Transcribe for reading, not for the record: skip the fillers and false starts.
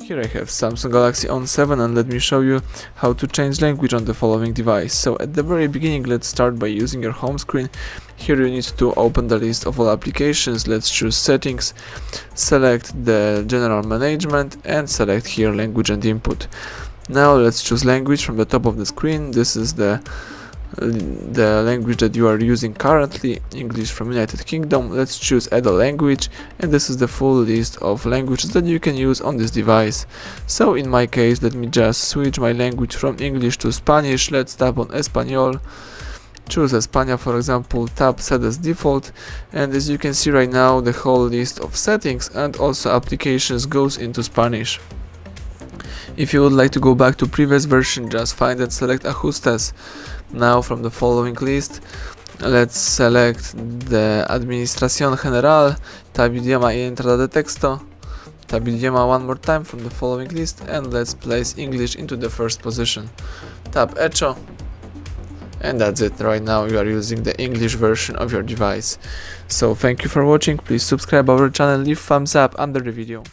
Here I have Samsung Galaxy On7 and let me show you how to change language on the following device. So at the very beginning, let's start by using your home screen. Here you need to open the list of all applications. Let's choose settings, select the general management and select here language and input. Now let's choose language from the top of the screen. This is the language that you are using currently, English from United Kingdom. Let's choose add a language, and this is the full list of languages that you can use on this device. So in my case, let me just switch my language from English to Spanish. Let's tap on Espanol, choose España for example, tap set as default, and as you can see right now, the whole list of settings and also applications goes into Spanish. If you would like to go back to previous version, just find and select Ajustes. Now from the following list, let's select the Administración General, tab idioma y entrada de texto, tab idioma one more time from the following list, and let's place English into the first position. Tap Hecho, and that's it. Right now you are using the English version of your device. So thank you for watching. Please subscribe our channel, leave thumbs up under the video.